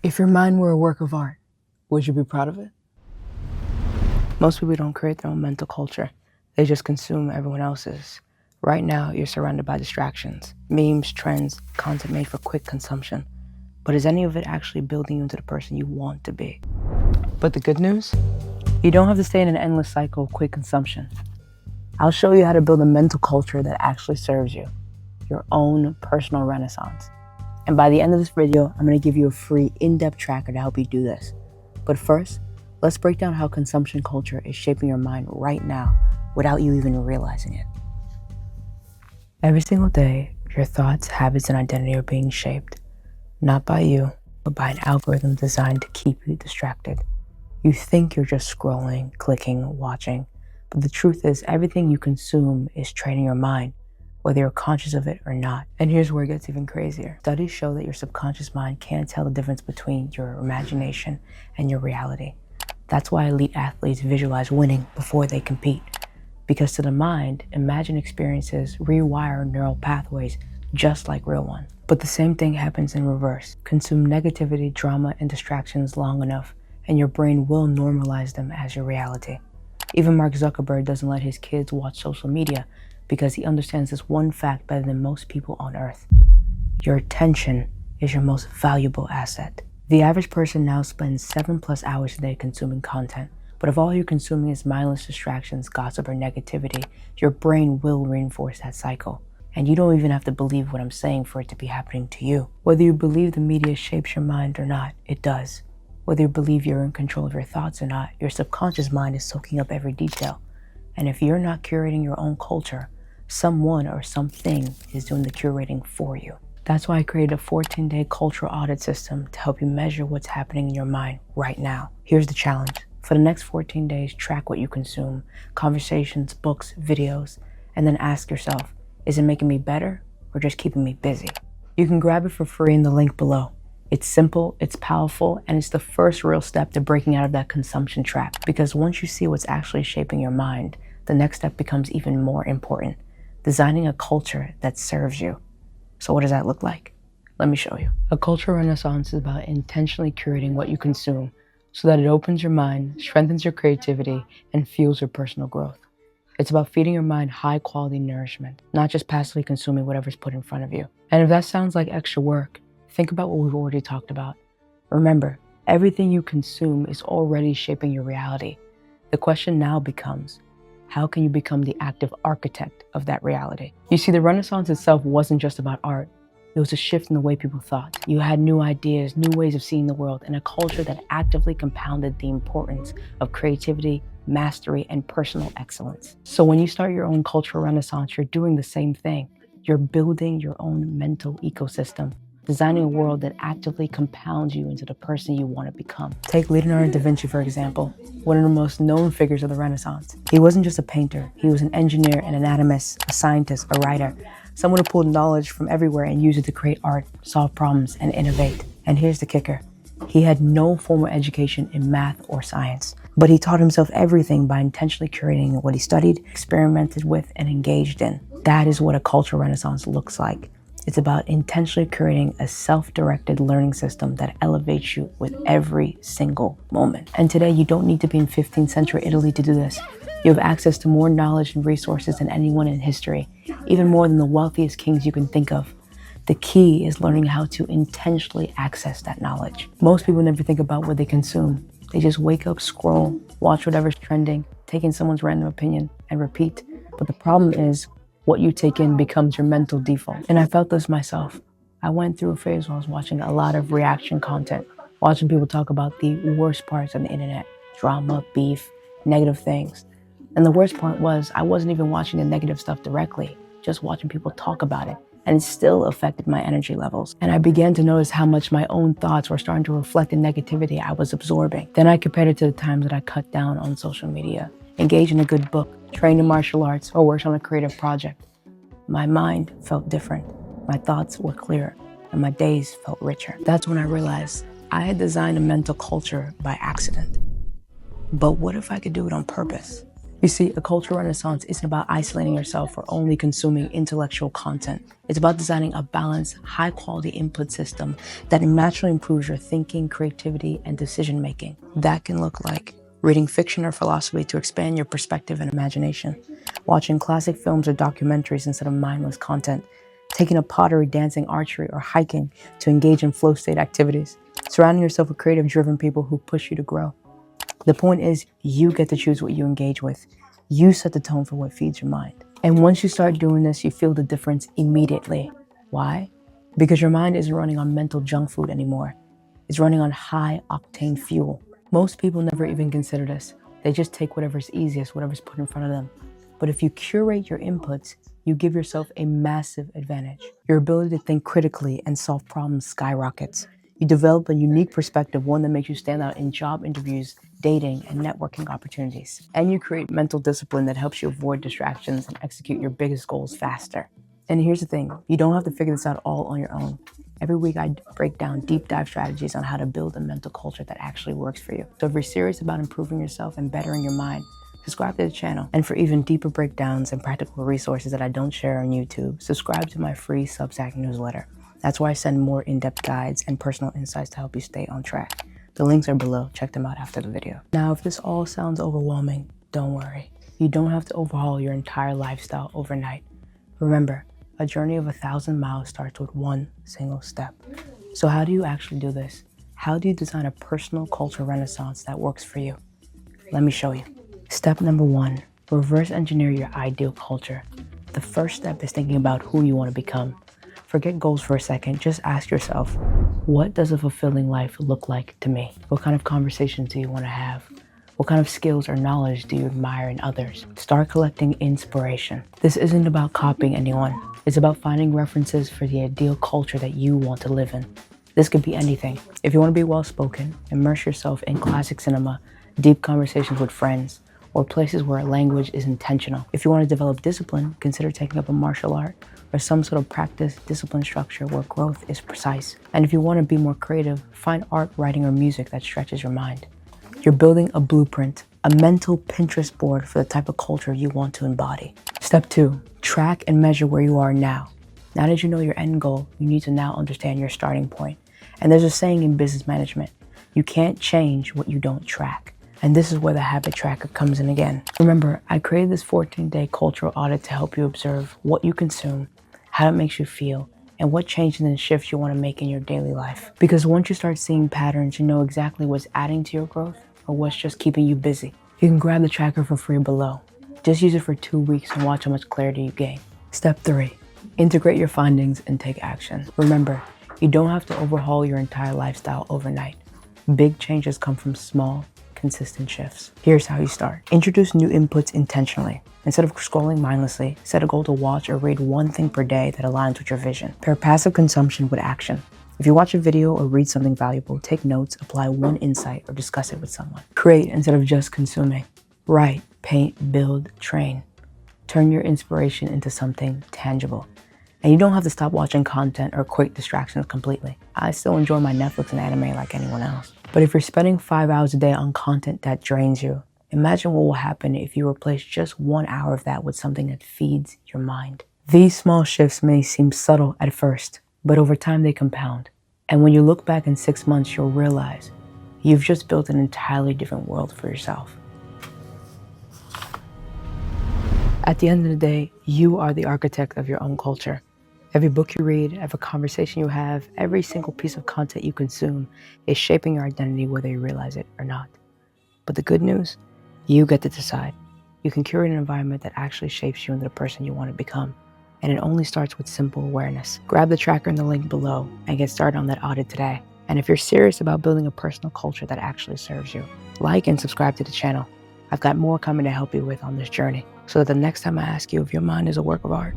If your mind were a work of art, would you be proud of it? Most people don't create their own mental culture. They just consume everyone else's. Right now, you're surrounded by distractions, memes, trends, content made for quick consumption. But is any of it actually building you into the person you want to be? But the good news? You don't have to stay in an endless cycle of quick consumption. I'll show you how to build a mental culture that actually serves you, your own personal renaissance. And by the end of this video, I'm going to give you a free in-depth tracker to help you do this. But first, let's break down how consumption culture is shaping your mind right now without you even realizing it. Every single day, your thoughts, habits, and identity are being shaped, not by you, but by an algorithm designed to keep you distracted. You think you're just scrolling, clicking, watching, but the truth is everything you consume is training your mind, whether you're conscious of it or not. And here's where it gets even crazier. Studies show that your subconscious mind can't tell the difference between your imagination and your reality. That's why elite athletes visualize winning before they compete. Because to the mind, imagined experiences rewire neural pathways just like real ones. But the same thing happens in reverse. Consume negativity, drama, and distractions long enough, and your brain will normalize them as your reality. Even Mark Zuckerberg doesn't let his kids watch social media because he understands this one fact better than most people on Earth. Your attention is your most valuable asset. The average person now spends 7+ hours a day consuming content, but if all you're consuming is mindless distractions, gossip, or negativity, your brain will reinforce that cycle. And you don't even have to believe what I'm saying for it to be happening to you. Whether you believe the media shapes your mind or not, it does. Whether you believe you're in control of your thoughts or not, your subconscious mind is soaking up every detail. And if you're not curating your own culture, someone or something is doing the curating for you. That's why I created a 14-day cultural audit system to help you measure what's happening in your mind right now. Here's the challenge. For the next 14 days, track what you consume, conversations, books, videos, and then ask yourself, is it making me better or just keeping me busy? You can grab it for free in the link below. It's simple, it's powerful, and it's the first real step to breaking out of that consumption trap. Because once you see what's actually shaping your mind, the next step becomes even more important. Designing a culture that serves you. So what does that look like? Let me show you. A cultural renaissance is about intentionally curating what you consume so that it opens your mind, strengthens your creativity, and fuels your personal growth. It's about feeding your mind high-quality nourishment, not just passively consuming whatever's put in front of you. And if that sounds like extra work, think about what we've already talked about. Remember, everything you consume is already shaping your reality. The question now becomes, how can you become the active architect of that reality? You see, the Renaissance itself wasn't just about art. It was a shift in the way people thought. You had new ideas, new ways of seeing the world, and a culture that actively compounded the importance of creativity, mastery, and personal excellence. So when you start your own cultural renaissance, you're doing the same thing. You're building your own mental ecosystem, designing a world that actively compounds you into the person you want to become. Take Leonardo Da Vinci, for example, one of the most known figures of the Renaissance. He wasn't just a painter, he was an engineer, an anatomist, a scientist, a writer, someone who pulled knowledge from everywhere and used it to create art, solve problems, and innovate. And here's the kicker. He had no formal education in math or science, but he taught himself everything by intentionally curating what he studied, experimented with, and engaged in. That is what a cultural renaissance looks like. It's about intentionally creating a self-directed learning system that elevates you with every single moment. And today, you don't need to be in 15th century Italy to do this. You have access to more knowledge and resources than anyone in history, even more than the wealthiest kings you can think of. The key is learning how to intentionally access that knowledge. Most people never think about what they consume. They just wake up, scroll, watch whatever's trending, take in someone's random opinion, and repeat. But the problem is, what you take in becomes your mental default. And I felt this myself. I went through a phase where I was watching a lot of reaction content, watching people talk about the worst parts of the internet, drama, beef, negative things. And the worst part was I wasn't even watching the negative stuff directly, just watching people talk about it. And it still affected my energy levels. And I began to notice how much my own thoughts were starting to reflect the negativity I was absorbing. Then I compared it to the times that I cut down on social media, engaged in a good book, trained in martial arts, or worked on a creative project. My mind felt different. My thoughts were clearer, and my days felt richer. That's when I realized I had designed a mental culture by accident. But what if I could do it on purpose? You see, a cultural renaissance isn't about isolating yourself or only consuming intellectual content. It's about designing a balanced, high-quality input system that naturally improves your thinking, creativity, and decision-making. That can look like reading fiction or philosophy to expand your perspective and imagination, watching classic films or documentaries instead of mindless content, taking up pottery, dancing, archery, or hiking to engage in flow state activities, surrounding yourself with creative-driven people who push you to grow. The point is, you get to choose what you engage with. You set the tone for what feeds your mind. And once you start doing this, you feel the difference immediately. Why? Because your mind isn't running on mental junk food anymore. It's running on high-octane fuel. Most people never even consider this. They just take whatever's easiest, whatever's put in front of them. But if you curate your inputs, you give yourself a massive advantage. Your ability to think critically and solve problems skyrockets. You develop a unique perspective, one that makes you stand out in job interviews, dating, and networking opportunities. And you create mental discipline that helps you avoid distractions and execute your biggest goals faster. And here's the thing, you don't have to figure this out all on your own. Every week I break down deep dive strategies on how to build a mental culture that actually works for you. So if you're serious about improving yourself and bettering your mind, subscribe to the channel. And for even deeper breakdowns and practical resources that I don't share on YouTube, subscribe to my free Substack newsletter. That's where I send more in-depth guides and personal insights to help you stay on track. The links are below. Check them out after the video. Now, if this all sounds overwhelming, don't worry. You don't have to overhaul your entire lifestyle overnight. Remember, a journey of 1,000 miles starts with one single step. So how do you actually do this? How do you design a personal culture renaissance that works for you? Let me show you. Step number 1, reverse engineer your ideal culture. The first step is thinking about who you want to become. Forget goals for a second, just ask yourself, what does a fulfilling life look like to me? What kind of conversations do you want to have? What kind of skills or knowledge do you admire in others? Start collecting inspiration. This isn't about copying anyone. It's about finding references for the ideal culture that you want to live in. This could be anything. If you want to be well-spoken, immerse yourself in classic cinema, deep conversations with friends, or places where language is intentional. If you want to develop discipline, consider taking up a martial art or some sort of practice discipline structure where growth is precise. And if you want to be more creative, find art, writing, or music that stretches your mind. You're building a blueprint, a mental Pinterest board for the type of culture you want to embody. Step 2, track and measure where you are now. Now that you know your end goal, you need to now understand your starting point. And there's a saying in business management, you can't change what you don't track. And this is where the habit tracker comes in again. Remember, I created this 14-day cultural audit to help you observe what you consume, how it makes you feel, and what changes and shifts you want to make in your daily life. Because once you start seeing patterns, you know exactly what's adding to your growth or what's just keeping you busy. You can grab the tracker for free below. Just use it for 2 weeks and watch how much clarity you gain. Step 3, integrate your findings and take action. Remember, you don't have to overhaul your entire lifestyle overnight. Big changes come from small, consistent shifts. Here's how you start. Introduce new inputs intentionally. Instead of scrolling mindlessly, set a goal to watch or read one thing per day that aligns with your vision. Pair passive consumption with action. If you watch a video or read something valuable, take notes, apply one insight, or discuss it with someone. Create instead of just consuming. Write, paint, build, train. Turn your inspiration into something tangible. And you don't have to stop watching content or quit distractions completely. I still enjoy my Netflix and anime like anyone else. But if you're spending 5 hours a day on content that drains you, imagine what will happen if you replace just 1 hour of that with something that feeds your mind. These small shifts may seem subtle at first, but over time they compound. And when you look back in 6 months, you'll realize you've just built an entirely different world for yourself. At the end of the day, you are the architect of your own culture. Every book you read, every conversation you have, every single piece of content you consume is shaping your identity whether you realize it or not. But the good news, you get to decide. You can curate an environment that actually shapes you into the person you want to become. And it only starts with simple awareness. Grab the tracker in the link below and get started on that audit today. And if you're serious about building a personal culture that actually serves you, like and subscribe to the channel. I've got more coming to help you with on this journey, so that the next time I ask you if your mind is a work of art,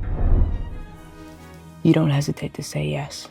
you don't hesitate to say yes.